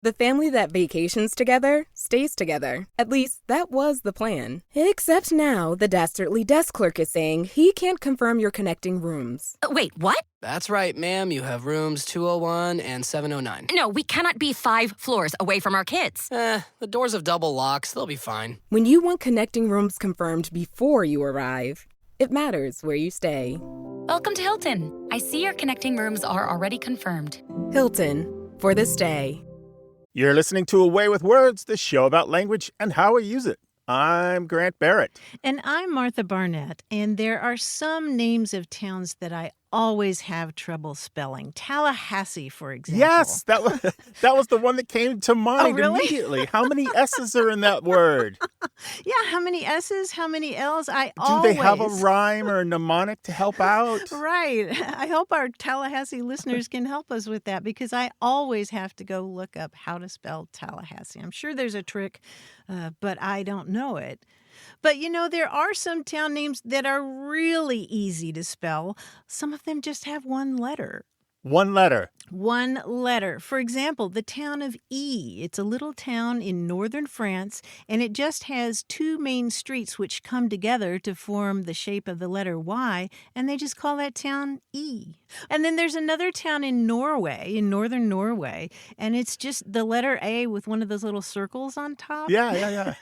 The family that vacations together stays together. At least, that was the plan. Except now, the dastardly desk clerk is saying he can't confirm your connecting rooms. Wait, what? That's right, ma'am. You have rooms 201 and 709. No, we cannot be 5 floors away from our kids. The doors have double locks. They'll be fine. When you want connecting rooms confirmed before you arrive, it matters where you stay. Welcome to Hilton. I see your connecting rooms are already confirmed. Hilton, for the stay. You're listening to Away with Words, the show about language and how we use it. I'm Grant Barrett. And I'm Martha Barnett. And there are some names of towns that I always have trouble spelling. Tallahassee, for example. Yes, that was the one that came to mind immediately. How many S's are in that word? Yeah, how many S's, how many L's? Do they have a rhyme or a mnemonic to help out? Right. I hope our Tallahassee listeners can help us with that because I always have to go look up how to spell Tallahassee. I'm sure there's a trick, but I don't know it. But, there are some town names that are really easy to spell. Some of them just have one letter. One letter. One letter. For example, the town of E. It's a little town in northern France, and it just has 2 main streets which come together to form the shape of the letter Y, and they just call that town E. And then there's another town in Norway, in northern Norway, and it's just the letter A with one of those little circles on top. Yeah.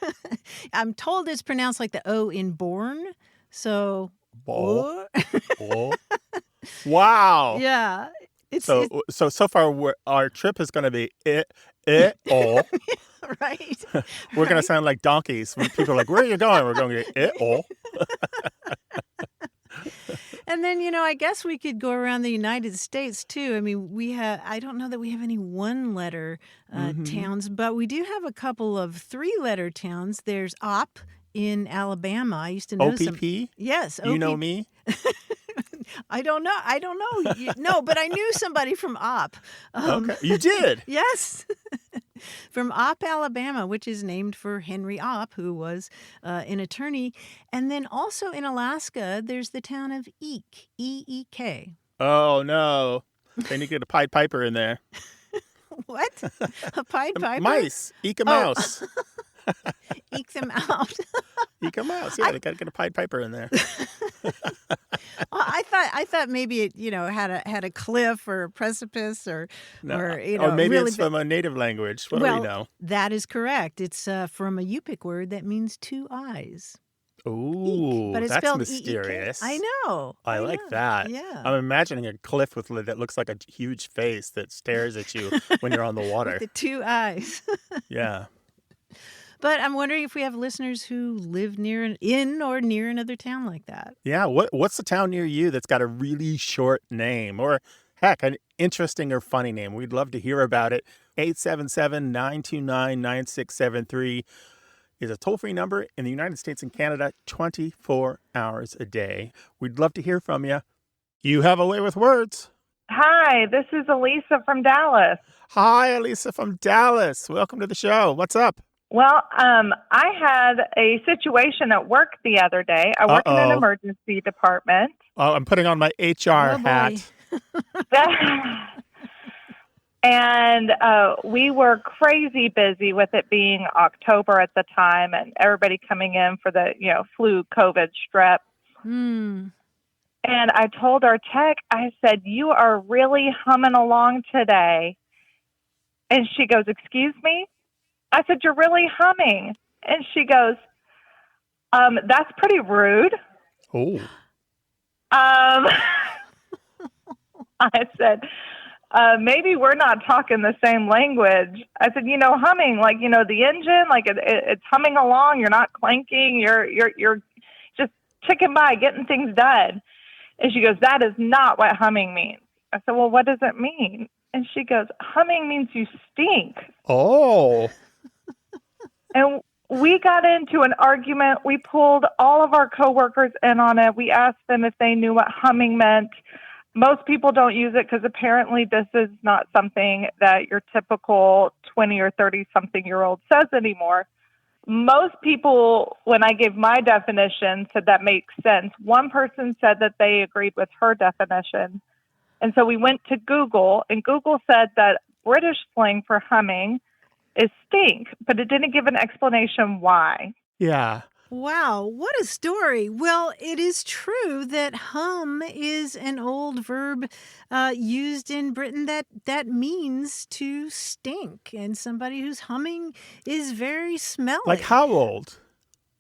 I'm told it's pronounced like the O in born, so... Bo. Wow. Yeah. So far, our trip is going to be oh. Right. We're going to sound like donkeys when people are like, "Where are you going?" We're going to get oh. And then, I guess we could go around the United States, too. I mean, I don't know that we have any one-letter towns, but we do have a couple of 3-letter towns. There's Opp in Alabama. I used to know OPP? Yes. You know me? I don't know. No, but I knew somebody from Opp. Okay. You did? Yes. From Opp, Alabama, which is named for Henry Opp, who was an attorney. And then also in Alaska, there's the town of Eek, E-E-K. Oh, no. They need to get a Pied Piper in there. What? A Pied Piper? Mice. Eek a mouse. Eke them out. Eek a mouse. Yeah, they got to get a Pied Piper in there. Well, I thought maybe it had a cliff or a precipice or maybe really it's from a native language. What do we know? That is correct. It's from a Yupik word that means 2 eyes. Ooh, but it's that's spelled mysterious. E-E-K. I know. I like that. Yeah. I'm imagining a cliff that looks like a huge face that stares at you when you're on the water. With the 2 eyes. Yeah. But I'm wondering if we have listeners who live in or near another town like that. Yeah. What's the town near you that's got a really short name or, heck, an interesting or funny name? We'd love to hear about it. 877-929-9673 is a toll-free number in the United States and Canada 24 hours a day. We'd love to hear from you. You have a way with words. Hi, this is Elisa from Dallas. Hi, Elisa from Dallas. Welcome to the show. What's up? Well, I had a situation at work the other day. I work in an emergency department. Oh, I'm putting on my HR hat. And we were crazy busy with it being October at the time and everybody coming in for the, flu, COVID, strep. And I told our tech, I said, "You are really humming along today." And she goes, "Excuse me?" I said, "You're really humming." And she goes, "That's pretty rude." Oh. I said, "Maybe we're not talking the same language." I said, humming, like, the engine, like it's humming along. You're not clanking. You're just ticking by, getting things done. And she goes, "That is not what humming means." I said, "Well, what does it mean?" And she goes, "Humming means you stink." Oh. And we got into an argument. We pulled all of our coworkers in on it. We asked them if they knew what humming meant. Most people don't use it because apparently this is not something that your typical 20 or 30-something-year-old says anymore. Most people, when I gave my definition, said that makes sense. One person said that they agreed with her definition. And so we went to Google, and Google said that British slang for humming is stink, but it didn't give an explanation why. Yeah. Wow, what a story. Well, it is true that hum is an old verb used in Britain that means to stink. And somebody who's humming is very smelly. Like how old?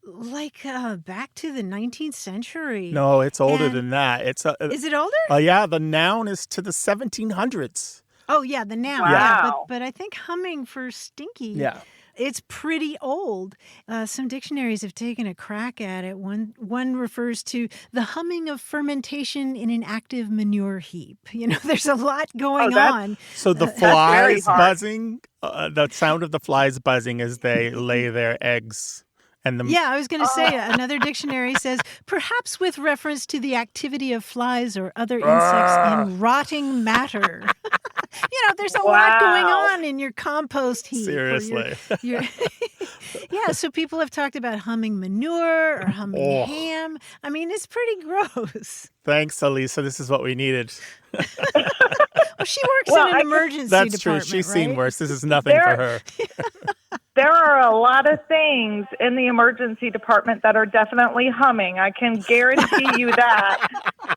Like back to the 19th century. No, it's older And- than that. Is it older? Yeah, the noun is to the 1700s. Oh, yeah, the noun. Wow. Yeah, but I think humming for stinky. Yeah. It's pretty old. Some dictionaries have taken a crack at it. One refers to the humming of fermentation in an active manure heap. There's a lot going on. So the very flies hard. buzzing, the sound of the flies buzzing as they lay their eggs. And Yeah, I was going to say another dictionary says perhaps with reference to the activity of flies or other insects in rotting matter. There's a lot going on in your compost heap. or Seriously. Yeah, so people have talked about humming manure or humming ham. I mean, it's pretty gross. Thanks, Elisa. This is what we needed. Well, she works in an emergency That's department, true. She's right? seen worse. This is nothing for her. There are a lot of things in the emergency department that are definitely humming. I can guarantee you that.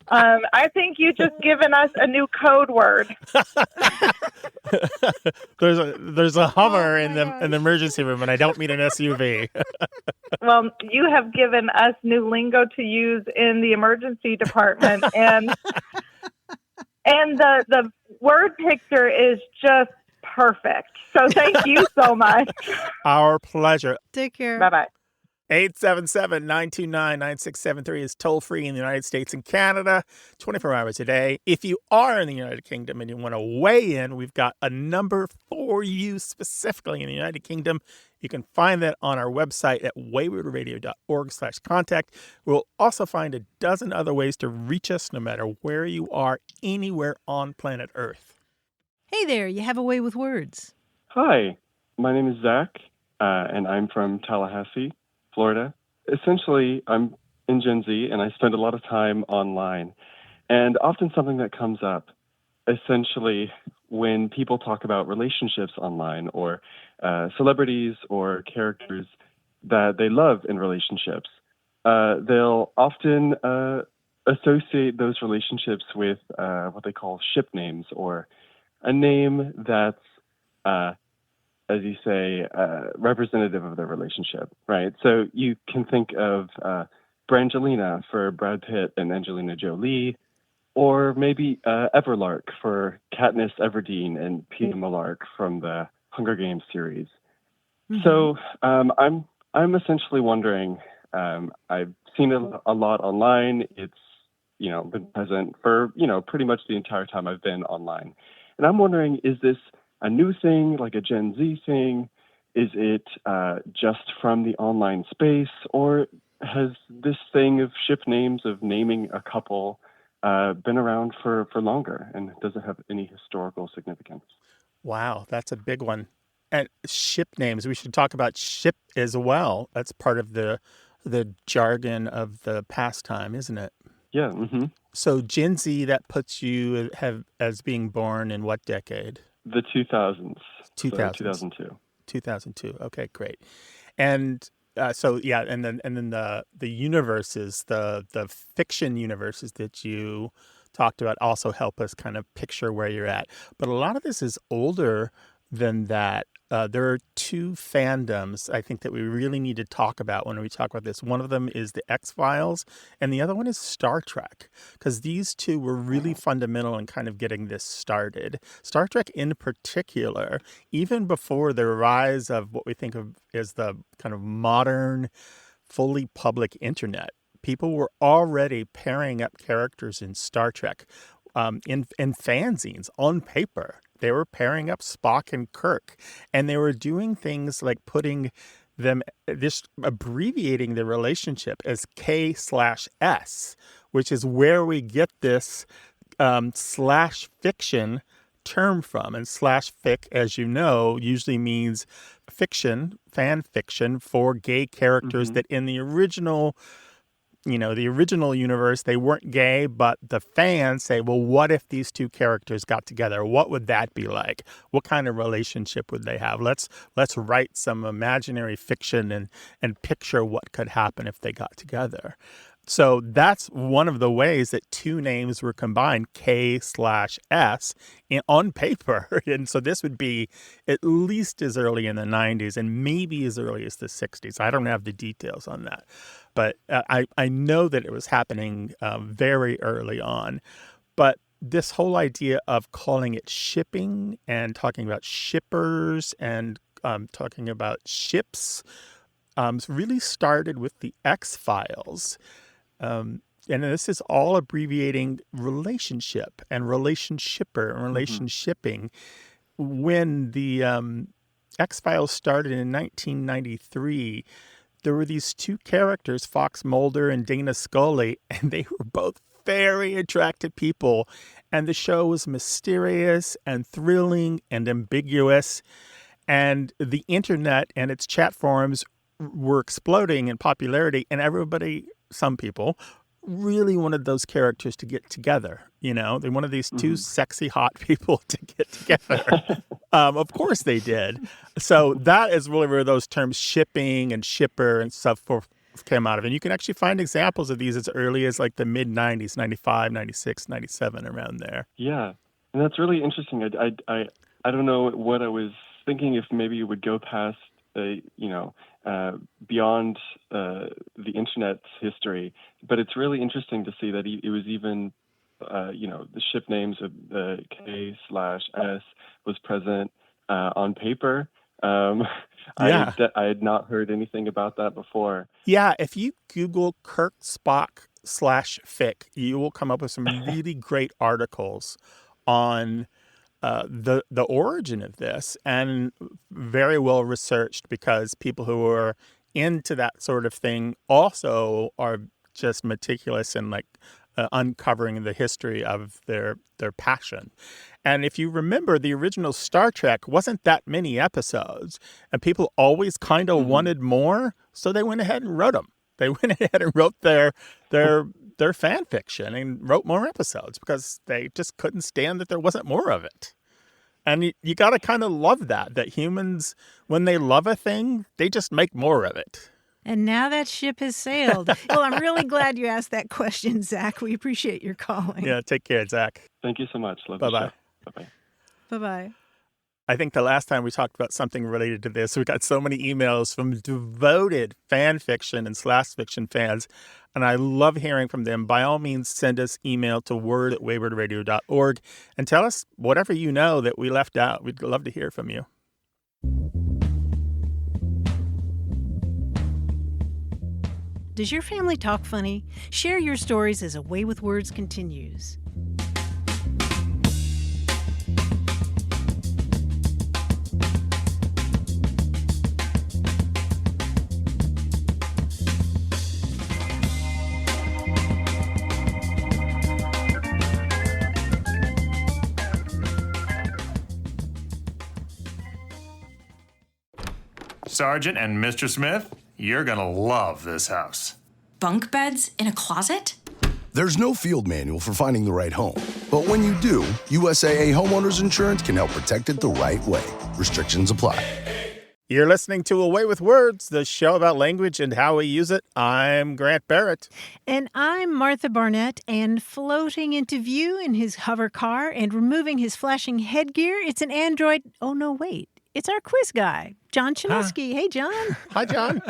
I think you just given us a new code word. There's a Hummer in the emergency room, and I don't mean an SUV. Well, you have given us new lingo to use in the emergency department, and the word picture is just perfect. So thank you so much. Our pleasure. Take care. Bye-bye. 877-929-9673 is toll-free in the United States and Canada, 24 hours a day. If you are in the United Kingdom and you want to weigh in, we've got a number for you specifically in the United Kingdom. You can find that on our website at waywardradio.org/contact. We'll also find a dozen other ways to reach us no matter where you are, anywhere on planet Earth. Hey there, you have a way with words. Hi, my name is Zach, and I'm from Tallahassee, Florida. Essentially, I'm in Gen Z, and I spend a lot of time online. And often something that comes up, essentially, when people talk about relationships online or celebrities or characters that they love in relationships, they'll often associate those relationships with what they call ship names, or a name that's, as you say, representative of their relationship, right? So you can think of Brangelina for Brad Pitt and Angelina Jolie, or maybe Everlark for Katniss Everdeen and Peeta Mellark from the Hunger Games series. Mm-hmm. So I'm essentially wondering, I've seen it a lot online. It's, been present for, pretty much the entire time I've been online. And I'm wondering, is this a new thing, like a Gen Z thing? Is it just from the online space? Or has this thing of ship names, of naming a couple, been around for longer? And does it have any historical significance? Wow, that's a big one. And ship names, we should talk about ship as well. That's part of the jargon of the pastime, isn't it? Yeah. Mm-hmm. So Gen Z, that puts you as being born in what decade? The 2000s. 2002. 2002. Okay, great. And and then the universes, the fiction universes that you talked about also help us kind of picture where you're at. But a lot of this is older than that. There are two fandoms I think that we really need to talk about when we talk about this. One of them is the X-Files, and the other one is Star Trek, because these two were really fundamental in kind of getting this started. Star Trek in particular, even before the rise of what we think of as the kind of modern, fully public internet, people were already pairing up characters in Star Trek in fanzines on paper. They were pairing up Spock and Kirk, and they were doing things like putting them, just abbreviating the relationship as K/S, which is where we get this slash fiction term from. And slash fic, as you know, usually means fiction, fan fiction for gay characters that in the original the original universe, they weren't gay, but the fans say, well, what if these two characters got together? What would that be like? What kind of relationship would they have? Let's write some imaginary fiction and picture what could happen if they got together. So that's one of the ways that two names were combined, K/S, on paper. And so this would be at least as early in the 90s and maybe as early as the 60s. I don't have the details on that. But I know that it was happening very early on. But this whole idea of calling it shipping and talking about shippers and talking about ships really started with the X-Files. And this is all abbreviating relationship and relationshipper and relationshipping. When the X-Files started in 1993, there were these two characters, Fox Mulder and Dana Scully, and they were both very attractive people. And the show was mysterious and thrilling and ambiguous. And the internet and its chat forums were exploding in popularity, and some people really wanted those characters to get together. They wanted these two sexy, hot people to get together. Of course they did. So that is really where those terms shipping and shipper and stuff came out of. And you can actually find examples of these as early as like the mid-90s, 95, 96, 97, around there. Yeah, and that's really interesting. I don't know what I was thinking, if maybe you would go past beyond the internet's history, but it's really interesting to see that it was even, the ship names of the K/S was present on paper. I had not heard anything about that before. Yeah, if you Google Kirk Spock /fic, you will come up with some really great articles on the origin of this, and very well researched, because people who are into that sort of thing also are just meticulous in uncovering the history of their passion. And if you remember, the original Star Trek wasn't that many episodes, and people always kind of wanted more, so they went ahead and wrote them. They went ahead and wrote their fan fiction and wrote more episodes because they just couldn't stand that there wasn't more of it. And you got to kind of love that humans, when they love a thing, they just make more of it. And now that ship has sailed. Well, I'm really glad you asked that question, Zach. We appreciate your calling. Yeah, take care, Zach. Thank you so much. Love Bye-bye. the show. Bye-bye. Bye-bye. I think the last time we talked about something related to this, we got so many emails from devoted fan fiction and slash fiction fans, and I love hearing from them. By all means, send us email to word@waywardradio.org and tell us whatever you know that we left out. We'd love to hear from you. Does your family talk funny? Share your stories as A Way with Words continues. Sergeant and Mr. Smith, you're gonna love this house. Bunk beds in a closet? There's no field manual for finding the right home. But when you do, USAA Homeowners Insurance can help protect it the right way. Restrictions apply. You're listening to A Way with Words, the show about language and how we use it. I'm Grant Barrett. And I'm Martha Barnett, and floating into view in his hover car and removing his flashing headgear, it's an android. Oh, no, wait. It's our quiz guy, John Chinesky. Hey, John. Hi, John.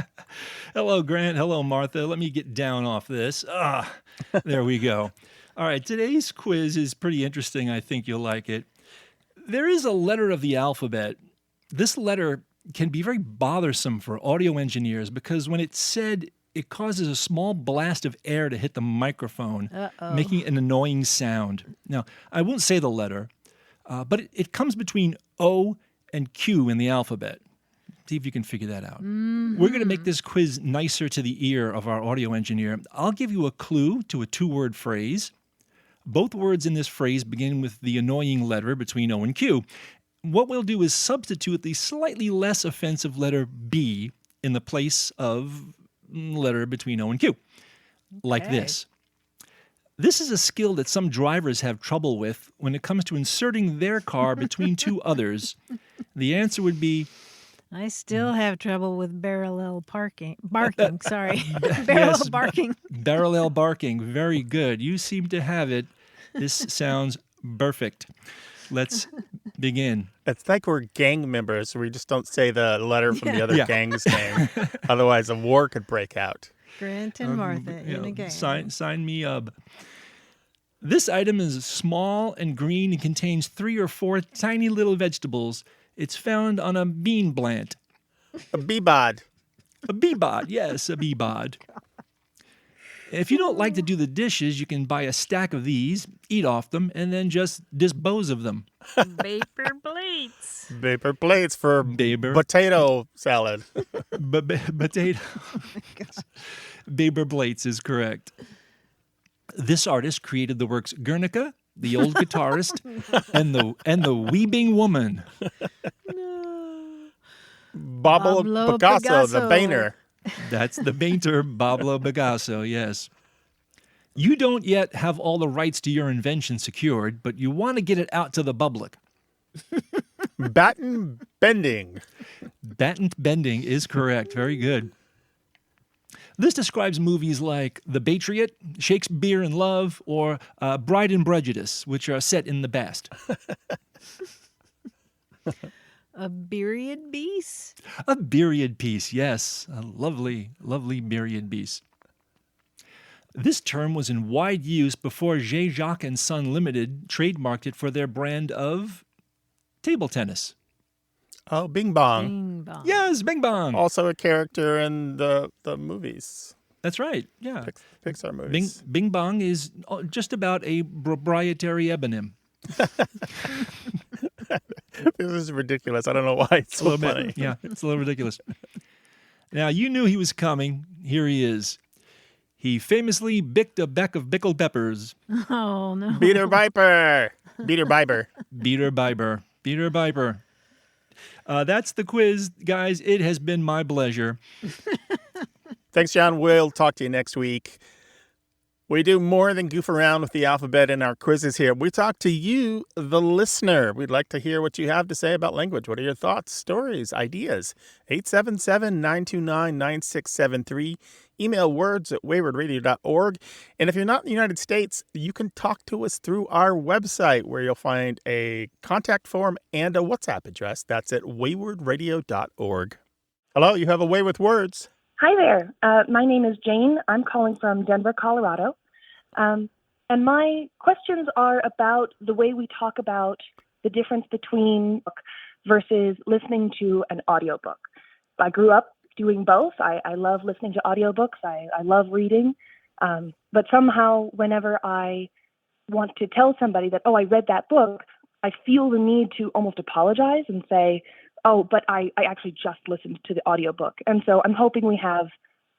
Hello, Grant. Hello, Martha. Let me get down off this. There we go. All right, today's quiz is pretty interesting. I think you'll like it. There is a letter of the alphabet. This letter can be very bothersome for audio engineers because when it's said, it causes a small blast of air to hit the microphone, making an annoying sound. Now, I won't say the letter, but it comes between O and Q in the alphabet. See if you can figure that out. Mm-hmm. We're going to make this quiz nicer to the ear of our audio engineer. I'll give you a clue to a two-word phrase. Both words in this phrase begin with the annoying letter between O and Q. What we'll do is substitute the slightly less offensive letter B in the place of letter between O and Q. like this. This is a skill that some drivers have trouble with when it comes to inserting their car between two others. The answer would be... I still have trouble with barking, sorry. Parallel barking. Parallel barking, very good. You seem to have it. This sounds perfect. Let's begin. It's like we're gang members. We just don't say the letter from the other gang's name. Otherwise, a war could break out. Grant and Martha in a gang. Sign me up. This item is small and green and contains 3 or 4 tiny little vegetables. It's found on a bean plant. A bee bod. A bee bod, yes, a bee bod. If you don't like to do the dishes, you can buy a stack of these, eat off them, and then just dispose of them. Paper plates. Paper plates for potato salad. Potato. Paper plates is correct. This artist created the works Guernica, The Old Guitarist, and the Weeping Woman. Pablo Picasso, the painter. That's the painter, Pablo Picasso, yes. You don't yet have all the rights to your invention secured, but you want to get it out to the public. Batten bending. Batten bending is correct. Very good. This describes movies like The Patriot, Shakespeare in Love, or Bride and Prejudice, which are set in the past. A period piece? A period piece, yes. A lovely, lovely period piece. This term was in wide use before Jacques & Son Limited trademarked it for their brand of table tennis. Oh, Bing Bong. Bing Bong. Yes, Bing Bong. Also a character in the movies. That's right, yeah. Pixar movies. Bing Bong is just about a proprietary eponym. This is ridiculous. I don't know why it's so funny. Yeah, it's a little ridiculous. Now, you knew he was coming. Here he is. He famously bicked a beck of pickled peppers. Oh, no. Peter Piper. Peter Piper. Peter Piper. Peter Piper. That's the quiz, guys. It has been my pleasure. Thanks, John. We'll talk to you next week. We do more than goof around with the alphabet in our quizzes here. We talk to you, the listener. We'd like to hear what you have to say about language. What are your thoughts, stories, ideas? 877-929-9673. Email words@waywardradio.org. And if you're not in the United States, you can talk to us through our website, where you'll find a contact form and a WhatsApp address. That's at waywardradio.org. Hello, you have a Way with Words. Hi there. My name is Jane. I'm calling from Denver, Colorado. And my questions are about the way we talk about the difference between book versus listening to an audiobook. I grew up doing both. I love listening to audiobooks. I love reading. But somehow whenever I want to tell somebody that, oh, I read that book, I feel the need to almost apologize and say, oh, but I actually just listened to the audiobook. And so I'm hoping we have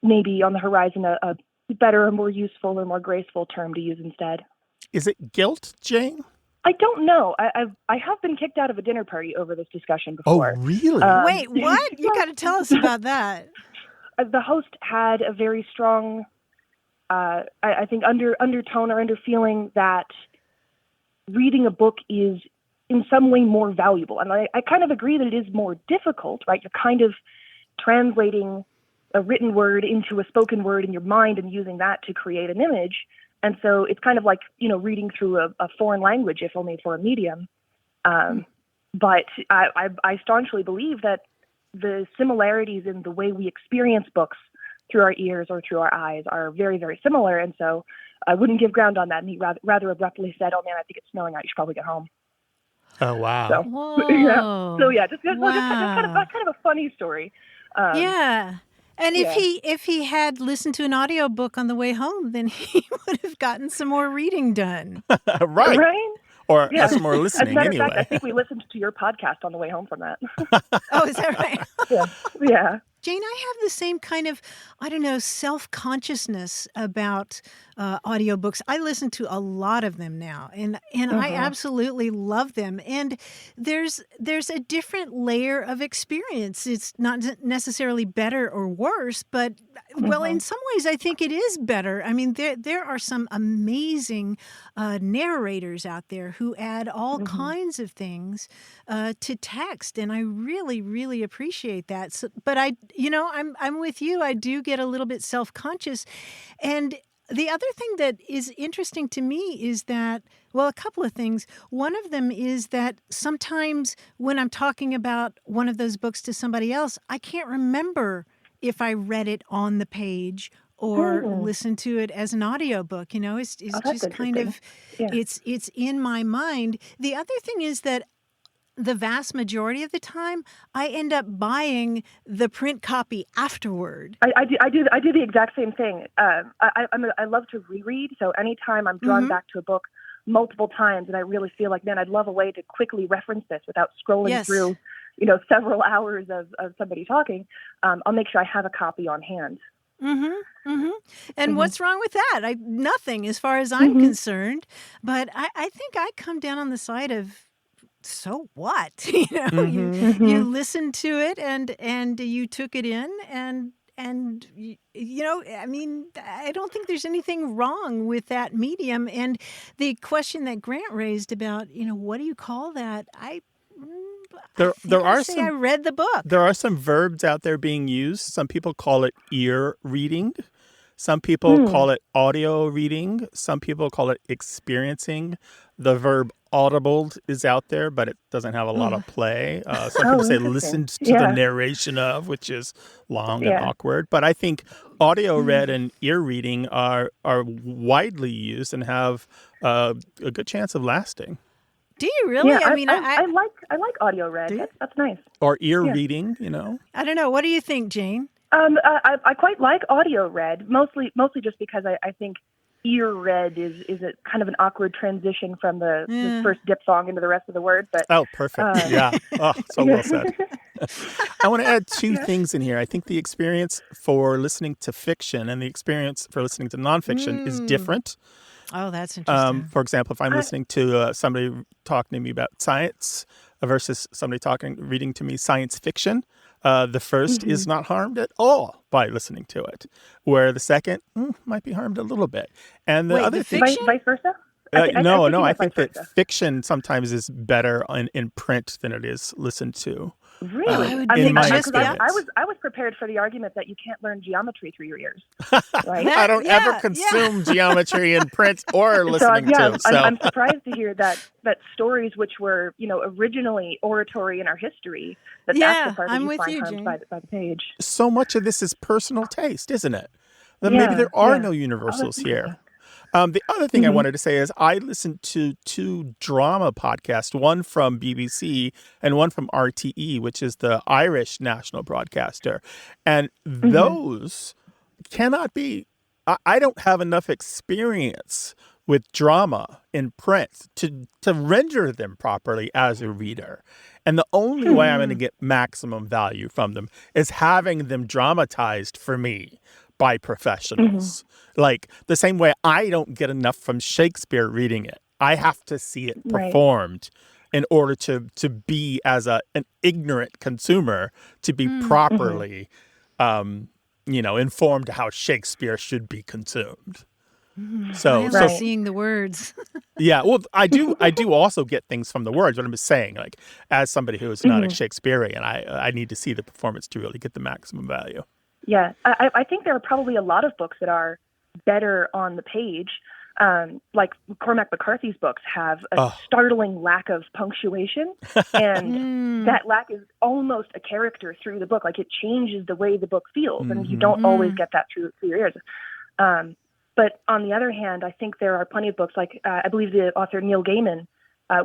maybe on the horizon a better or more useful or more graceful term to use instead. Is it guilt, Jane? I don't know. I have been kicked out of a dinner party over this discussion before. Oh, really? Wait, what? You got to tell us about that. The host had a very strong, I think, undertone or underfeeling that reading a book is in some way more valuable. And I kind of agree that it is more difficult, right? You're kind of translating a written word into a spoken word in your mind and using that to create an image. And so it's kind of like, reading through a foreign language, if only for a medium. But I staunchly believe that the similarities in the way we experience books through our ears or through our eyes are very, very similar. And so I wouldn't give ground on that. And he rather abruptly said, oh man, I think it's snowing out. You should probably get home. Oh, wow. So, Whoa. Just kind of a funny story. Yeah. And if he had listened to an audiobook on the way home, then he would have gotten some more reading done. Right. Right? Or some more listening As a matter anyway. of fact, I think we listened to your podcast on the way home from that. Oh, is that right? Yeah. Jane, I have the same kind of, self-consciousness about audiobooks. I listen to a lot of them now, and I absolutely love them. And there's a different layer of experience. It's not necessarily better or worse, but well, in some ways, I think it is better. I mean, there are some amazing narrators out there who add all kinds of things to text, and I really, really appreciate that. So, but I'm with you. I do get a little bit self-conscious, and the other thing that is interesting to me is that, well, a couple of things. One of them is that sometimes when I'm talking about one of those books to somebody else, I can't remember if I read it on the page or listened to it as an audiobook. It's just kind of, it's in my mind. The other thing is that the vast majority of the time, I end up buying the print copy afterward. I do the exact same thing. I love to reread, so anytime I'm drawn back to a book multiple times, and I really feel like, man, I'd love a way to quickly reference this without scrolling through, several hours of somebody talking. I'll make sure I have a copy on hand. And what's wrong with that? Nothing, as far as I'm concerned. But I think I come down on the side of, so what? You listened to it and you took it in and I mean, I don't think there's anything wrong with that medium. And the question that Grant raised about, what do you call that? I read the book. There are some verbs out there being used. Some people call it ear reading. Some people call it audio reading. Some people call it experiencing. The verb audibled is out there, but it doesn't have a lot of play. Some people say listened to the narration of, which is long and awkward. But I think audio read and ear reading are widely used and have a good chance of lasting. Do you really? Yeah, I like audio read. That's nice. Or ear reading, I don't know. What do you think, Jane? I quite like audio read, mostly just because I think ear read is a kind of an awkward transition from the first diphthong into the rest of the word. But perfect. So well said. I want to add two things in here. I think the experience for listening to fiction and the experience for listening to nonfiction is different. Oh, that's interesting. For example, if I'm listening to somebody talking to me about science versus somebody reading to me science fiction, the first is not harmed at all by listening to it, where the second might be harmed a little bit. And the other thing, vice versa? I think that fiction sometimes is better in print than it is listened to. Really? I was prepared for the argument that you can't learn geometry through your ears. Right? I don't ever consume geometry in print or listening to. So I'm surprised to hear that stories which were, originally oratory in our history, that's the part that you find harmed by the page. So much of this is personal taste, isn't it? Maybe there are no universals here. The other thing I wanted to say is I listened to two drama podcasts, one from BBC and one from RTE, which is the Irish national broadcaster. And those cannot be, I don't have enough experience with drama in print to render them properly as a reader. And the only way I'm going to get maximum value from them is having them dramatized for me by professionals. Like the same way I don't get enough from Shakespeare reading it. I have to see it performed in order to be, as an ignorant consumer, to be properly, informed how Shakespeare should be consumed. So seeing the words. I do also get things from the words, but I'm just saying, like, as somebody who is not a Shakespearean, I need to see the performance to really get the maximum value. Yeah, I think there are probably a lot of books that are better on the page. Like Cormac McCarthy's books have a startling lack of punctuation, and that lack is almost a character through the book. Like it changes the way the book feels, and you don't always get that through your ears. But on the other hand, I think there are plenty of books, like I believe the author Neil Gaiman,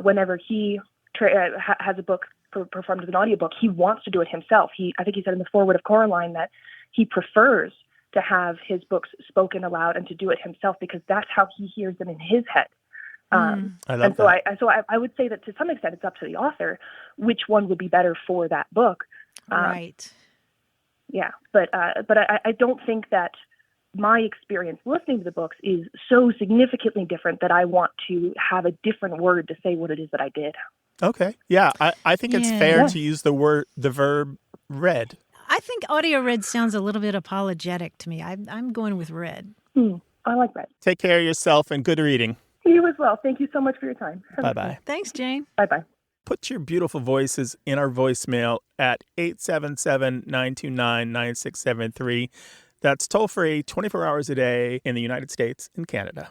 whenever he has a book performed as an audiobook, he wants to do it himself. I think he said in the foreword of Coraline that he prefers to have his books spoken aloud and to do it himself because that's how he hears them in his head. I love that. I would say that to some extent it's up to the author which one would be better for that book. Right. Yeah, but I don't think that my experience listening to the books is so significantly different that I want to have a different word to say what it is that I did. Okay. Yeah, I think it's fair to use the verb read. I think audio read sounds a little bit apologetic to me. I'm going with read. I like read. Take care of yourself and good reading. You as well. Thank you so much for your time. Bye-bye. Thanks, Jane. Bye-bye. Put your beautiful voices in our voicemail at 877-929-9673. That's toll-free 24 hours a day in the United States and Canada.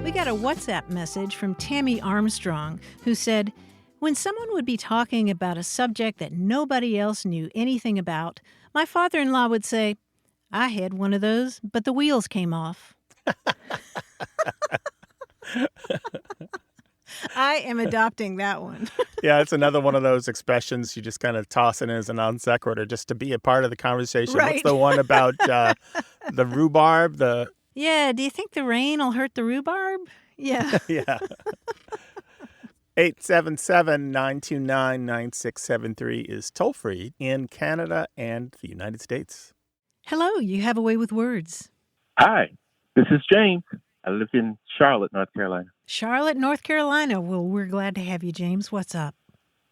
We got a WhatsApp message from Tammy Armstrong who said, when someone would be talking about a subject that nobody else knew anything about, my father-in-law would say, I had one of those, but the wheels came off. I am adopting that one. Yeah, it's another one of those expressions you just kind of toss in as a non sequitur just to be a part of the conversation. Right. What's the one about the rhubarb? Yeah, do you think the rain will hurt the rhubarb? Yeah. Yeah. 877-929-9673 is toll-free in Canada and the United States. Hello, you have a way with words. Hi, this is James. I live in Charlotte, North Carolina. Charlotte, North Carolina. Well, we're glad to have you, James. What's up?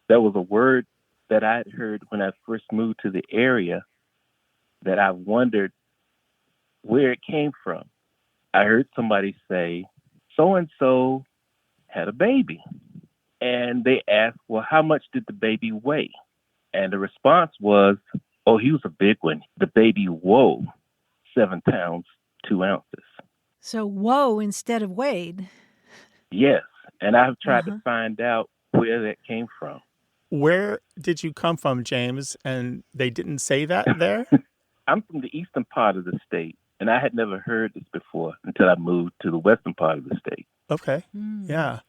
That was a word that I had heard when I first moved to the area that I wondered where it came from. I heard somebody say, so-and-so had a baby. And they asked, well, how much did the baby weigh? And the response was, oh, he was a big one. The baby whoa, 7 pounds, 2 ounces. So whoa instead of weighed. Yes. And I've tried to find out where that came from. Where did you come from, James? And they didn't say that there? I'm from the eastern part of the state, and I had never heard this before until I moved to the western part of the state. Okay. Yeah.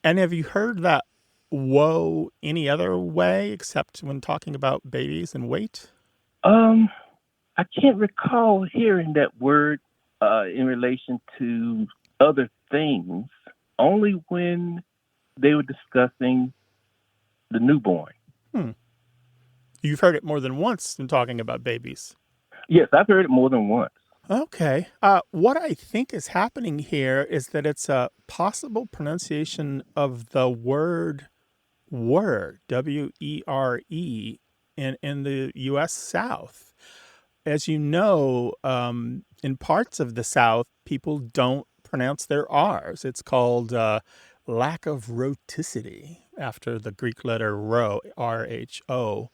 And have you heard that whoa any other way except when talking about babies and weight? I can't recall hearing that word in relation to other things, only when they were discussing the newborn. You've heard it more than once in talking about babies. Yes, I've heard it more than once. Okay. What I think is happening here is that it's a possible pronunciation of the word were, W-E-R-E, in the U.S. South. As you know, in parts of the South, people don't pronounce their R's. It's called lack of rhoticity, after the Greek letter rho, R-H-O,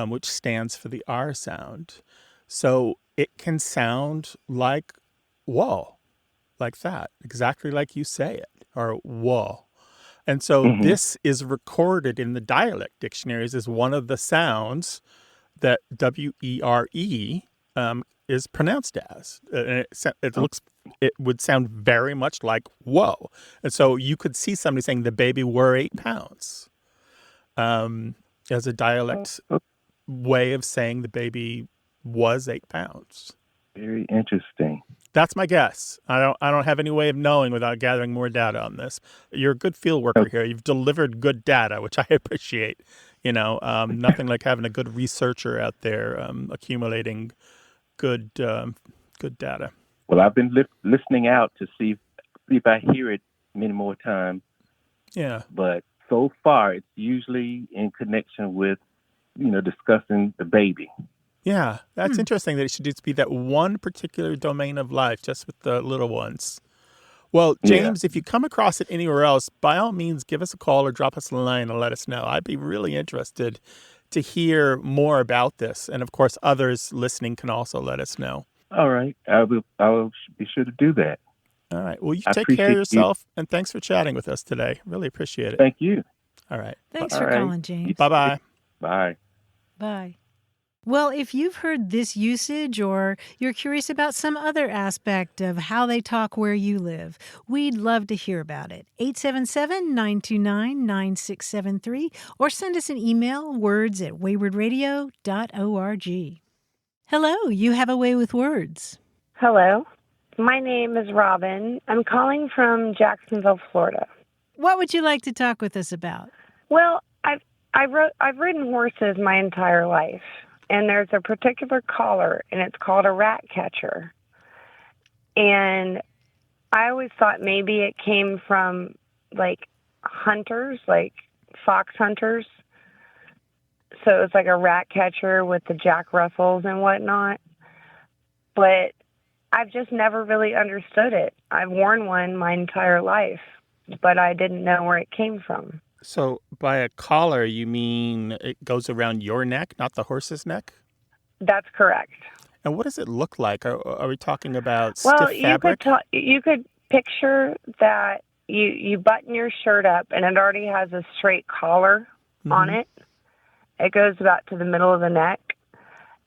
which stands for the R sound. So it can sound like whoa, like that, exactly like you say it, or whoa. And so this is recorded in the dialect dictionaries as one of the sounds that W-E-R-E is pronounced as. And it would sound very much like whoa. And so you could see somebody saying the baby were 8 pounds as a dialect way of saying the baby was 8 pounds. Very interesting. That's my guess. I don't have any way of knowing without gathering more data on this. You're a good field worker here. You've delivered good data, which I appreciate. Nothing like having a good researcher out there accumulating good data. Well, I've been listening out to see if I hear it many more times. Yeah. But so far, it's usually in connection with, discussing the baby. Yeah, that's interesting that it should just be that one particular domain of life, just with the little ones. Well, James, if you come across it anywhere else, by all means, give us a call or drop us a line and let us know. I'd be really interested to hear more about this. And, of course, others listening can also let us know. All right. I will be sure to do that. All right. Well, you take care of yourself, and thanks for chatting with us today. Really appreciate it. Thank you. All right. Thanks for calling, James. Bye-bye. Bye. Bye. Well, if you've heard this usage or you're curious about some other aspect of how they talk where you live, we'd love to hear about it. 877-929-9673 or send us an email, words@waywardradio.org. Hello, you have a way with words. Hello. My name is Robin. I'm calling from Jacksonville, Florida. What would you like to talk with us about? Well, I've ridden horses my entire life, and there's a particular collar, and it's called a ratcatcher. And I always thought maybe it came from, like, hunters, like fox hunters. So it was like a ratcatcher with the Jack Russells and whatnot. But I've just never really understood it. I've worn one my entire life, but I didn't know where it came from. So by a collar, you mean it goes around your neck, not the horse's neck? That's correct. And what does it look like? Are we talking about stiff fabric? You could picture that you button your shirt up, and it already has a straight collar on it. It goes about to the middle of the neck,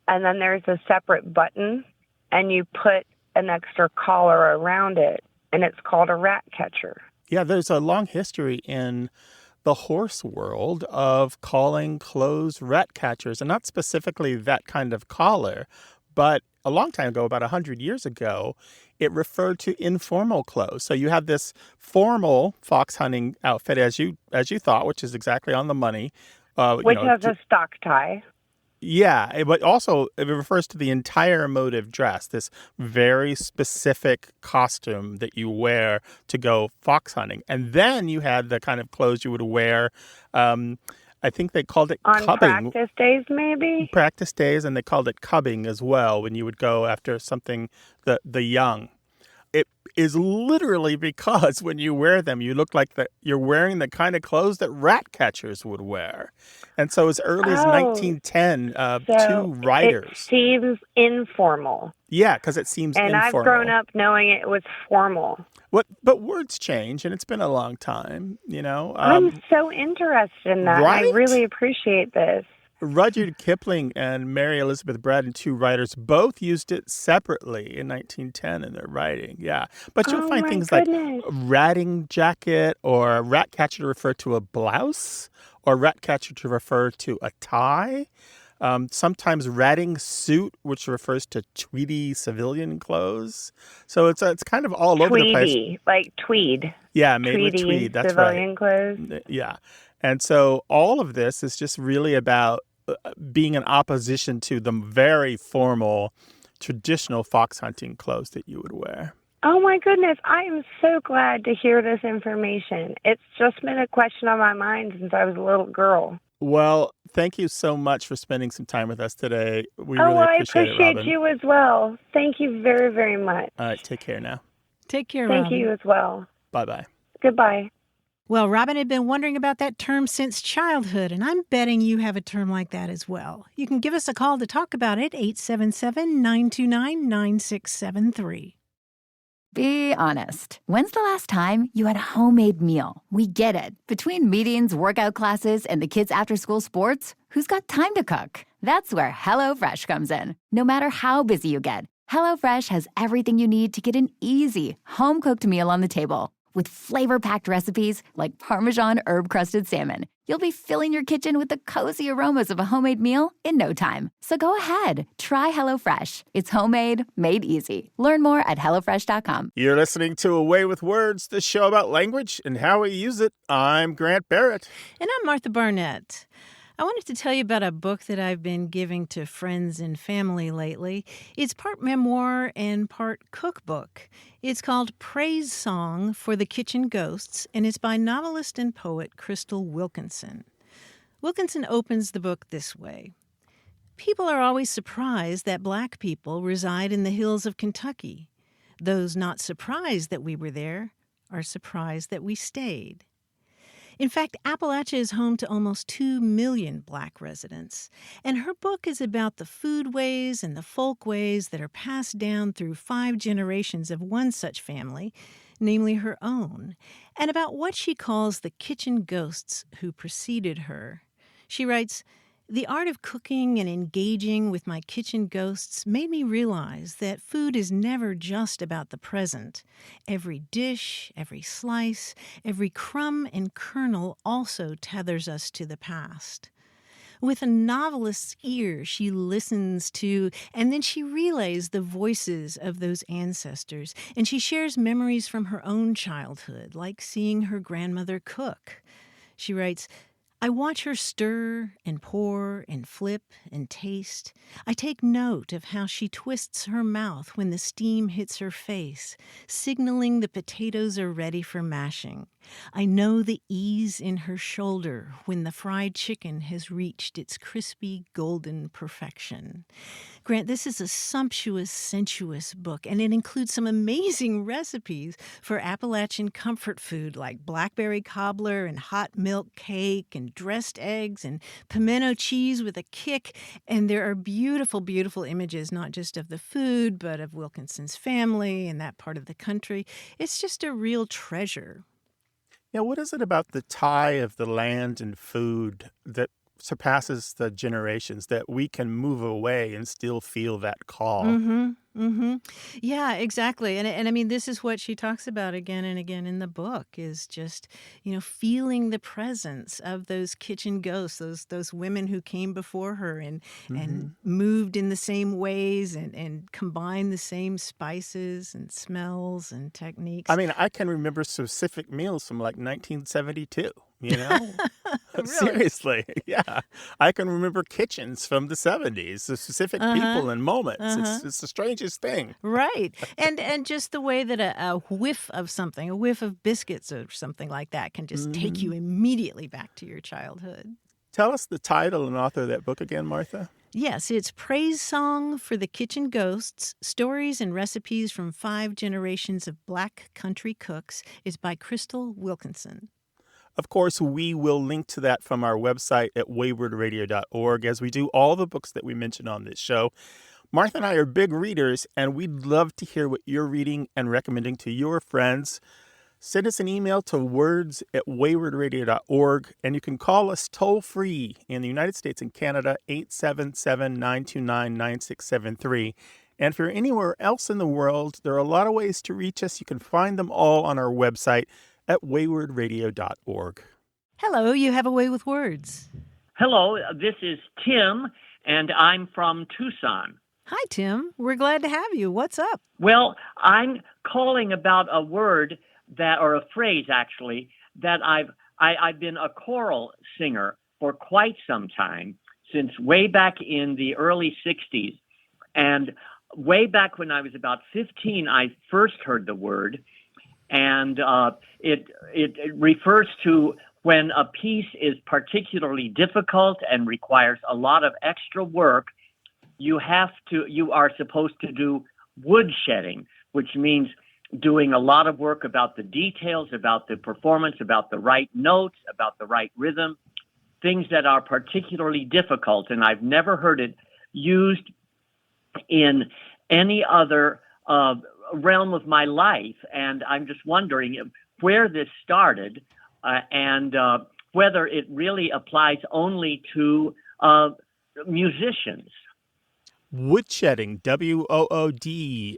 and then there's a separate button, and you put an extra collar around it, and it's called a ratcatcher. Yeah, there's a long history in the horse world of calling clothes ratcatchers, and not specifically that kind of collar, but a long time ago, about 100 years ago, it referred to informal clothes. So you have this formal fox hunting outfit, as you thought, which is exactly on the money. Which has a stock tie. Yeah, but also it refers to the entire mode of dress, this very specific costume that you wear to go fox hunting. And then you had the kind of clothes you would wear, I think they called it on cubbing. Practice days, maybe? Practice days, and they called it cubbing as well, when you would go after something, the young. It is literally because when you wear them, you look like you're wearing the kind of clothes that rat catchers would wear. And so as early as 1910, two writers. It seems informal. Yeah, because it seems informal. And I've grown up knowing it was formal. But words change, and it's been a long time, you know. I'm so interested in that. Right? I really appreciate this. Rudyard Kipling and Mary Elizabeth Braddon, two writers, both used it separately in 1910 in their writing. Yeah, but you'll find things like ratting jacket or ratcatcher to refer to a blouse or ratcatcher to refer to a tie. Sometimes ratting suit, which refers to tweedy civilian clothes. So it's kind of all over the place. Tweedy, like tweed. Yeah, made tweedy with tweed. That's civilian right. Clothes. Yeah. And so all of this is just really about being in opposition to the very formal, traditional fox hunting clothes that you would wear. Oh, my goodness. I am so glad to hear this information. It's just been a question on my mind since I was a little girl. Well, thank you so much for spending some time with us today. We really appreciate it, I appreciate Robin. you as well. Thank you very, very much. All right, take care now. Take care, Robin. Thank you as well. Bye-bye. Goodbye. Well, Robin had been wondering about that term since childhood, and I'm betting you have a term like that as well. You can give us a call to talk about it, 877-929-9673. Be honest. When's the last time you had a homemade meal? We get it. Between meetings, workout classes, and the kids' after-school sports, who's got time to cook? That's where HelloFresh comes in. No matter how busy you get, HelloFresh has everything you need to get an easy, home-cooked meal on the table. With flavor-packed recipes like Parmesan herb-crusted salmon, you'll be filling your kitchen with the cozy aromas of a homemade meal in no time. So go ahead, try HelloFresh. It's homemade, made easy. Learn more at HelloFresh.com. You're listening to A Way with Words, the show about language and how we use it. I'm Grant Barrett. And I'm Martha Barnett. I wanted to tell you about a book that I've been giving to friends and family lately. It's part memoir and part cookbook. It's called Praise Song for the Kitchen Ghosts, and it's by novelist and poet Crystal Wilkinson. Wilkinson opens the book this way. People are always surprised that Black people reside in the hills of Kentucky. Those not surprised that we were there are surprised that we stayed. In fact, Appalachia is home to almost 2 million Black residents, and her book is about the foodways and the folkways that are passed down through 5 generations of one such family, namely her own, and about what she calls the kitchen ghosts who preceded her. She writes, "The art of cooking and engaging with my kitchen ghosts made me realize that food is never just about the present. Every dish, every slice, every crumb and kernel also tethers us to the past. With a novelist's ear, she listens to, and then she relays the voices of those ancestors. And she shares memories from her own childhood, like seeing her grandmother cook. She writes, I watch her stir and pour and flip and taste. I take note of how she twists her mouth when the steam hits her face, signaling the potatoes are ready for mashing. I know the ease in her shoulder when the fried chicken has reached its crispy golden perfection. Grant, this is a sumptuous, sensuous book, and it includes some amazing recipes for Appalachian comfort food like blackberry cobbler and hot milk cake and dressed eggs and pimento cheese with a kick. And there are beautiful, beautiful images, not just of the food, but of Wilkinson's family and that part of the country. It's just a real treasure. Yeah, what is it about the tie of the land and food that surpasses the generations, that we can move away and still feel that call? Mm-hmm. Mm-hmm. Yeah, exactly. And I mean, this is what she talks about again and again in the book, is just, feeling the presence of those kitchen ghosts, those women who came before her and moved in the same ways and combined the same spices and smells and techniques. I mean, I can remember specific meals from like 1972. Really? Seriously, yeah. I can remember kitchens from the 70s, the specific people and moments. It's the strangest thing. Right. And just the way that a whiff of something, a whiff of biscuits or something like that can just take you immediately back to your childhood. Tell us the title and author of that book again, Martha. Yes, it's Praise Song for the Kitchen Ghosts, Stories and Recipes from 5 Generations of Black Country Cooks. It's by Crystal Wilkinson. Of course, we will link to that from our website at waywardradio.org, as we do all the books that we mention on this show. Martha and I are big readers, and we'd love to hear what you're reading and recommending to your friends. Send us an email to words@waywardradio.org, and you can call us toll-free in the United States and Canada, 877-929-9673. And if you're anywhere else in the world, there are a lot of ways to reach us. You can find them all on our website at waywardradio.org. Hello, you have a way with words. Hello, this is Tim, and I'm from Tucson. Hi, Tim. We're glad to have you. What's up? Well, I'm calling about a word or a phrase, actually, that I've been a choral singer for quite some time, since way back in the early 60s. And way back when I was about 15, I first heard the word. And it refers to when a piece is particularly difficult and requires a lot of extra work. You are supposed to do woodshedding, which means doing a lot of work about the details, about the performance, about the right notes, about the right rhythm, things that are particularly difficult. And I've never heard it used in any other realm of my life, and I'm just wondering where this started and whether it really applies only to musicians. Woodshedding, woodshedding,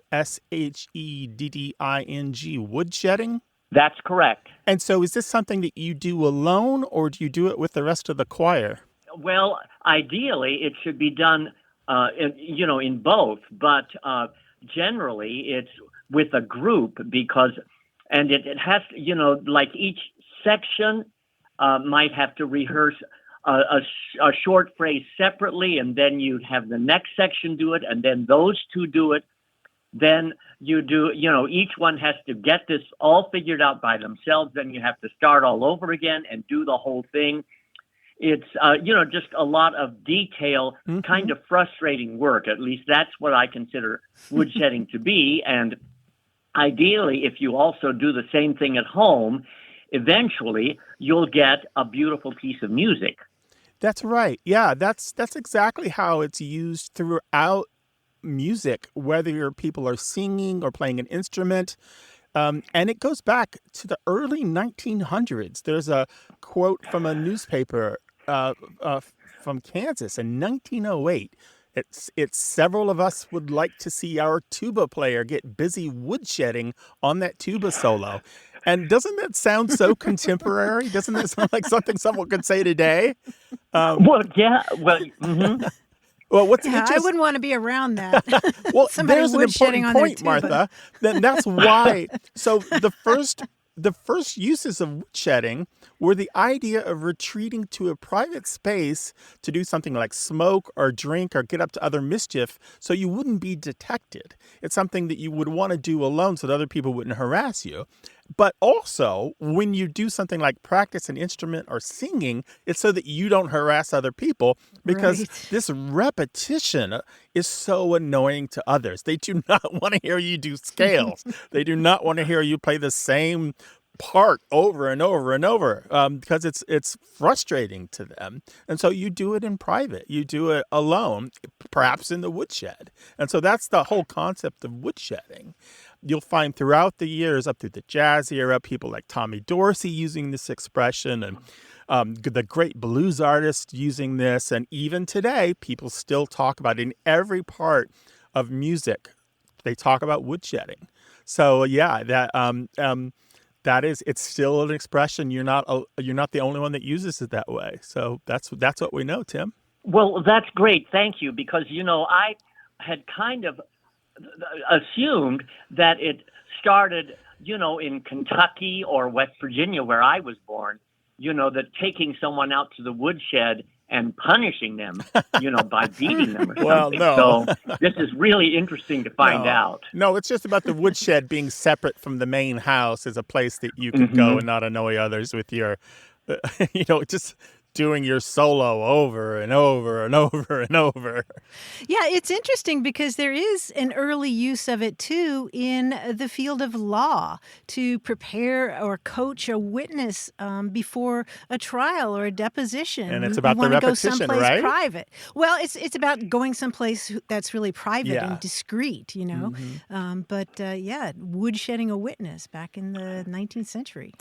woodshedding? That's correct. And so is this something that you do alone, or do you do it with the rest of the choir? Well, ideally, it should be done, in both, but generally it's with a group and it has, like each section might have to rehearse a short phrase separately, and then you have the next section do it, and then those two do it. Then you do, each one has to get this all figured out by themselves. Then you have to start all over again and do the whole thing. It's, just a lot of detail, kind of frustrating work. At least that's what I consider woodshedding to be. And ideally, if you also do the same thing at home, eventually you'll get a beautiful piece of music. That's right. Yeah, that's exactly how it's used throughout music, whether people are singing or playing an instrument. And it goes back to the early 1900s. There's a quote from a newspaper from Kansas in 1908. It's several of us would like to see our tuba player get busy woodshedding on that tuba solo. And doesn't that sound so contemporary? Doesn't that sound like something someone could say today? Well, yeah. Well, mm-hmm. Well, what's Yeah, I wouldn't want to be around that. well, Somebody there's an woodshedding important on their point, tuba. Martha. That's why. So the first uses of woodshedding were the idea of retreating to a private space to do something like smoke or drink or get up to other mischief so you wouldn't be detected. It's something that you would want to do alone so that other people wouldn't harass you. But also, when you do something like practice an instrument or singing, it's so that you don't harass other people because this repetition is so annoying to others. They do not want to hear you do scales. They do not want to hear you play the same part over and over and over because it's frustrating to them. And so you do it in private. You do it alone, perhaps in the woodshed. And so that's the whole concept of woodshedding. You'll find throughout the years, up through the jazz era, people like Tommy Dorsey using this expression and the great blues artists using this. And even today, people still talk about it in every part of music. They talk about woodshedding. So, yeah, it's still an expression. You're not the only one that uses it that way. So that's what we know, Tim. Well, that's great. Thank you. Because, I had kind of assumed that it started, in Kentucky or West Virginia, where I was born, that taking someone out to the woodshed and punishing them, by beating them or something. Well, no. So this is really interesting to find out. No, it's just about the woodshed being separate from the main house as a place that you can go and not annoy others with your, just doing your solo over and over and over and over. Yeah, it's interesting because there is an early use of it, too, in the field of law to prepare or coach a witness before a trial or a deposition. And it's about the repetition, go someplace right? private. Well, it's about going someplace that's really private and discreet, But, woodshedding a witness back in the 19th century.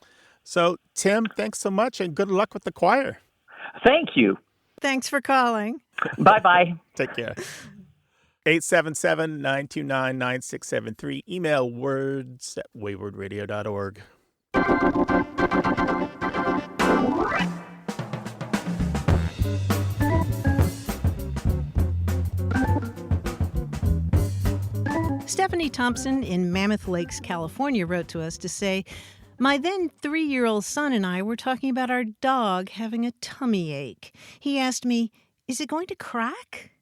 So, Tim, thanks so much and good luck with the choir. Thank you. Thanks for calling. Bye-bye. Take care. 877-929-9673. Email words@waywardradio.org. Stephanie Thompson in Mammoth Lakes, California, wrote to us to say, my then 3-year-old son and I were talking about our dog having a tummy ache. He asked me, is it going to crack?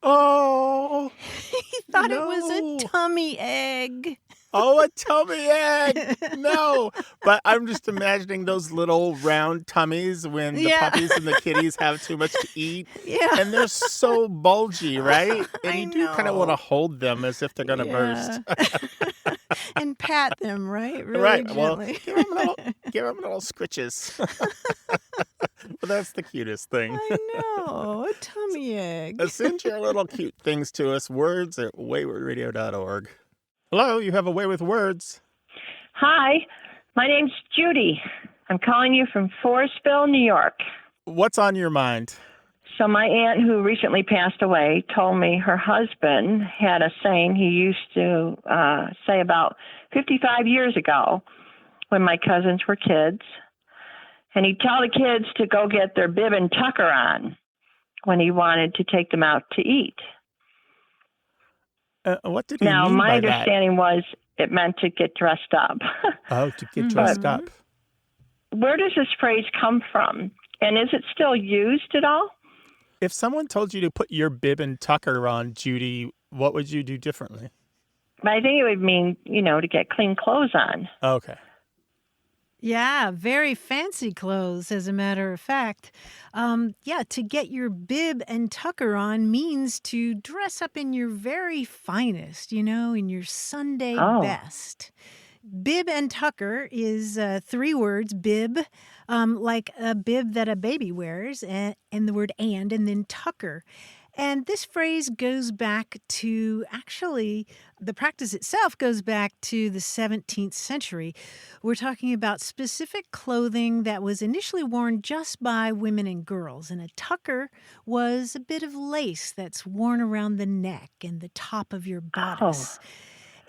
Oh, he thought it was a tummy egg. Oh, a tummy egg. No. But I'm just imagining those little round tummies when the puppies and the kitties have too much to eat. Yeah. And they're so bulgy, right? And you do kind of want to hold them as if they're going to burst. And pat them, right? Really right. gently. Well, give them little scritches. But that's the cutest thing. I know. A tummy egg. Send your little cute things to us. words@waywardradio.org. Hello, you have a way with words. Hi, my name's Judy. I'm calling you from Forestville, New York. What's on your mind? So my aunt, who recently passed away, told me her husband had a saying he used to say about 55 years ago when my cousins were kids. And he'd tell the kids to go get their bib and tucker on when he wanted to take them out to eat. What did he now, mean my by understanding was it meant to get dressed up. Oh, to get dressed up. Where does this phrase come from? And is it still used at all? If someone told you to put your bib and tucker on, Judy, what would you do differently? I think it would mean, to get clean clothes on. Okay. Yeah, very fancy clothes, as a matter of fact. To get your bib and tucker on means to dress up in your very finest, in your Sunday best. Bib and tucker is 3 words, bib, like a bib that a baby wears, and the word and then tucker. And this phrase goes back to, actually, the practice itself goes back to the 17th century. We're talking about specific clothing that was initially worn just by women and girls. And a tucker was a bit of lace that's worn around the neck and the top of your bodice.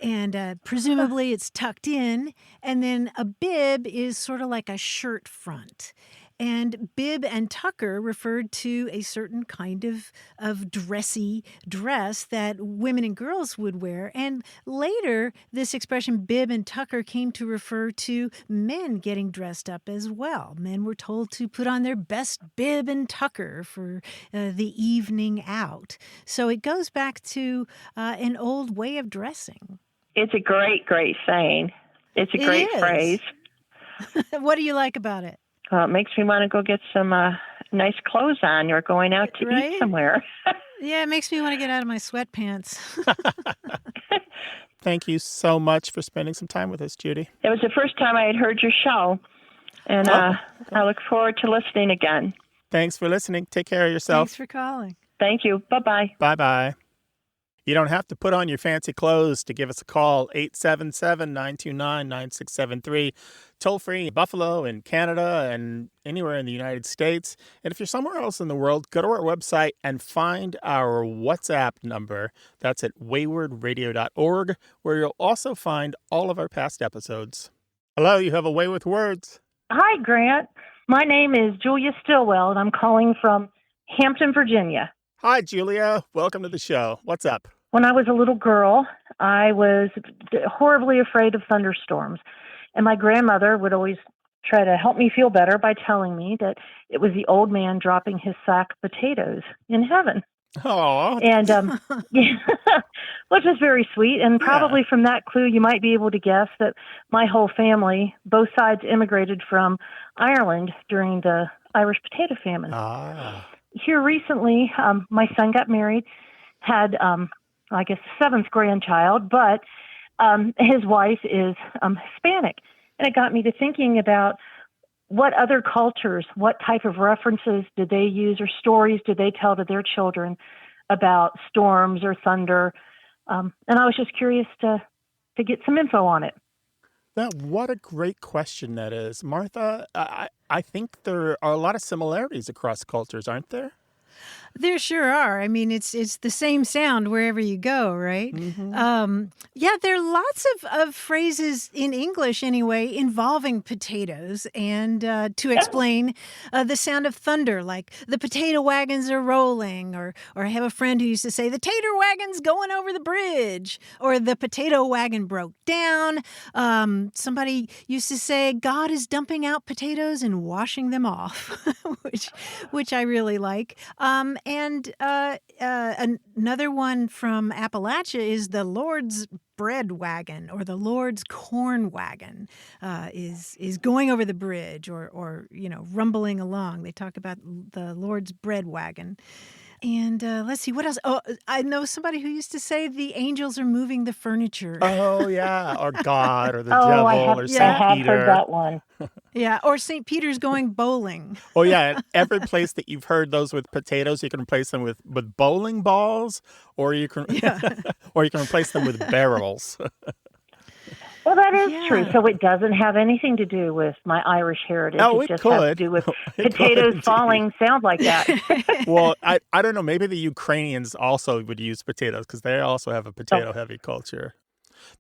And presumably it's tucked in. And then a bib is sort of like a shirt front. And bib and tucker referred to a certain kind of dressy dress that women and girls would wear. And later, this expression bib and tucker came to refer to men getting dressed up as well. Men were told to put on their best bib and tucker for the evening out. So it goes back to an old way of dressing. It's a great, great saying. It's a great phrase. What do you like about it? It makes me want to go get some nice clothes on. You're going out to eat somewhere. Yeah, it makes me want to get out of my sweatpants. Thank you so much for spending some time with us, Judy. It was the first time I had heard your show, and I look forward to listening again. Thanks for listening. Take care of yourself. Thanks for calling. Thank you. Bye-bye. Bye-bye. You don't have to put on your fancy clothes to give us a call, 877-929-9673. Toll-free in Buffalo, in Canada, and anywhere in the United States. And if you're somewhere else in the world, go to our website and find our WhatsApp number. That's at waywardradio.org, where you'll also find all of our past episodes. Hello, you have a Way with Words. Hi, Grant. My name is Julia Stillwell, and I'm calling from Hampton, Virginia. Hi, Julia. Welcome to the show. What's up? When I was a little girl, I was horribly afraid of thunderstorms. And my grandmother would always try to help me feel better by telling me that it was the old man dropping his sack of potatoes in heaven. Oh. And which was very sweet. And probably from that clue, you might be able to guess that my whole family, both sides, immigrated from Ireland during the Irish potato famine. Here recently, my son got married, had, I guess, the seventh grandchild, but his wife is Hispanic. And it got me to thinking about what other cultures, what type of references did they use or stories did they tell to their children about storms or thunder? And I was just curious to get some info on it. What a great question that is. Martha, I think there are a lot of similarities across cultures, aren't there? There sure are. I mean, it's the same sound wherever you go, right? Mm-hmm. There are lots of phrases in English, anyway, involving potatoes and to explain the sound of thunder, like the potato wagons are rolling, or I have a friend who used to say, the tater wagon's going over the bridge, or the potato wagon broke down. Somebody used to say, God is dumping out potatoes and washing them off, which I really like. Another one from Appalachia is the Lord's bread wagon, or the Lord's corn wagon is going over the bridge or rumbling along. They talk about the Lord's bread wagon. And let's see, what else? Oh, I know somebody who used to say the angels are moving the furniture. Oh, yeah. Or God, or the devil, or St. Peter. I have heard that one. Yeah, or St. Peter's going bowling. Oh, yeah. Every place that you've heard those with potatoes, you can replace them with bowling balls, or you can or you can replace them with barrels. Well, that is true. So it doesn't have anything to do with my Irish heritage. Oh, it just has to do with potatoes falling sound like that. Well, I don't know. Maybe the Ukrainians also would use potatoes because they also have a potato-heavy culture.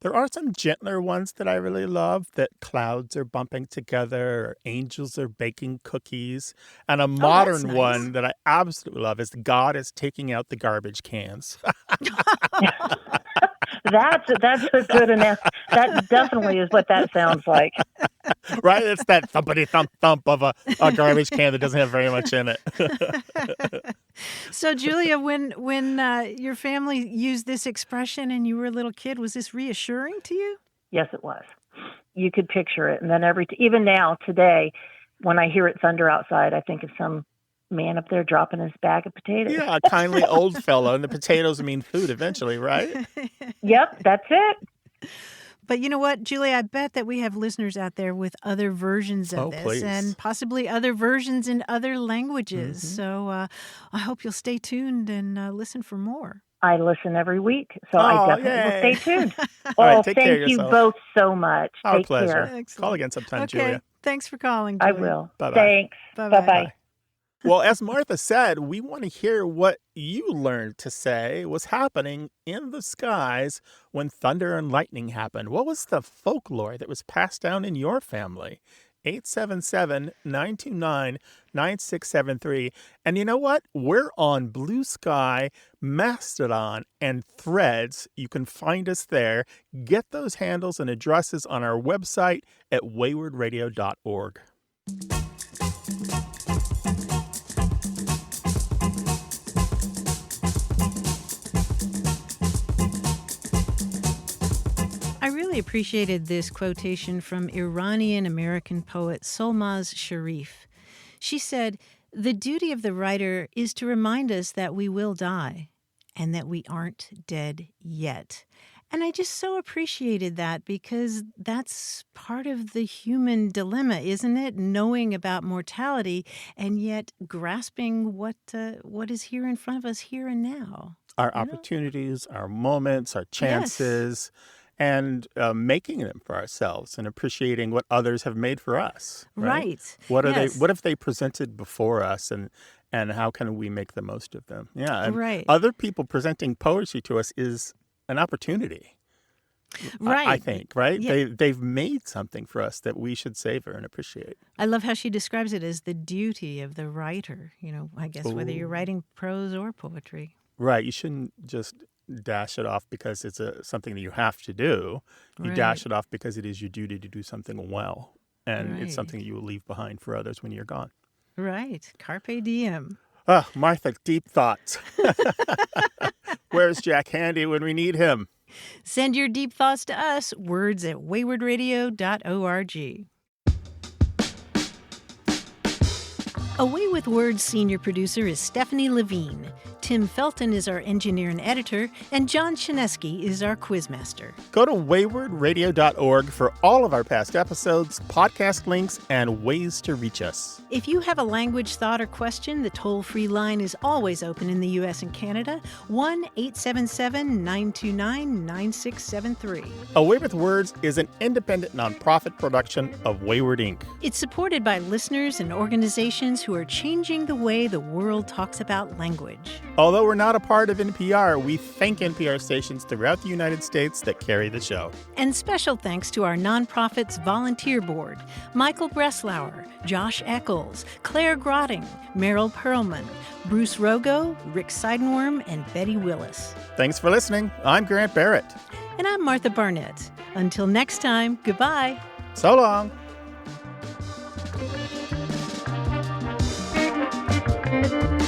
There are some gentler ones that I really love, that clouds are bumping together, or angels are baking cookies. And a modern one that I absolutely love is God is taking out the garbage cans. That's a good enough. That definitely is what that sounds like. Right? It's that thumpity thump of a garbage can that doesn't have very much in it. So, Julia, when your family used this expression and you were a little kid, was this reassuring to you? Yes, it was. You could picture it. And then even now, today, when I hear it thunder outside, I think of some man up there dropping his bag of potatoes. Yeah, a kindly old fellow. And the potatoes mean food eventually, right? Yep, that's it. But you know what, Julie, I bet that we have listeners out there with other versions of this, please. And possibly other versions in other languages. Mm-hmm. So I hope you'll stay tuned and listen for more. I listen every week, so I definitely will stay tuned. All right, take care of thank you yourself. both so much. Our Take pleasure. care. Excellent. Call again sometime, Okay, Julia. thanks for calling, Julie. I will. Bye-bye. Thanks. Bye-bye. Bye-bye. Well, as Martha said, we want to hear what you learned to say was happening in the skies when thunder and lightning happened. What was the folklore that was passed down in your family? 877-929-9673. And you know what? We're on Blue Sky, Mastodon, and Threads. You can find us there. Get those handles and addresses on our website at waywardradio.org. I really appreciated this quotation from Iranian-American poet Solmaz Sharif. She said, "The duty of the writer is to remind us that we will die and that we aren't dead yet." And I just so appreciated that because that's part of the human dilemma, isn't it? Knowing about mortality and yet grasping what is here in front of us here and now. Our opportunities, our moments, our chances. Yes. And making them for ourselves and appreciating what others have made for us. Right. What are they? What have they presented before us, and how can we make the most of them? Yeah. And other people presenting poetry to us is an opportunity. Right. I think. Right. Yeah. They've made something for us that we should savor and appreciate. I love how she describes it as the duty of the writer. I guess whether you're writing prose or poetry. Right. You shouldn't just dash it off because it's something that you have to do. You dash it off because it is your duty to do something well. And it's something you will leave behind for others when you're gone. Right. Carpe diem. Oh, Martha, deep thoughts. Where's Jack Handy when we need him? Send your deep thoughts to us, words@waywardradio.org. Away with Words senior producer is Stephanie Levine. Tim Felton is our engineer and editor, and John Chinesky is our quizmaster. Go to waywardradio.org for all of our past episodes, podcast links, and ways to reach us. If you have a language, thought, or question, the toll-free line is always open in the U.S. and Canada, 1-877-929-9673. Away with Words is an independent nonprofit production of Wayward Inc. It's supported by listeners and organizations who are changing the way the world talks about language. Although we're not a part of NPR, we thank NPR stations throughout the United States that carry the show. And special thanks to our nonprofit's volunteer board, Michael Breslauer, Josh Eccles, Claire Grotting, Meryl Perlman, Bruce Rogo, Rick Seidenworm, and Betty Willis. Thanks for listening. I'm Grant Barrett. And I'm Martha Barnett. Until next time, goodbye. So long. Thank you.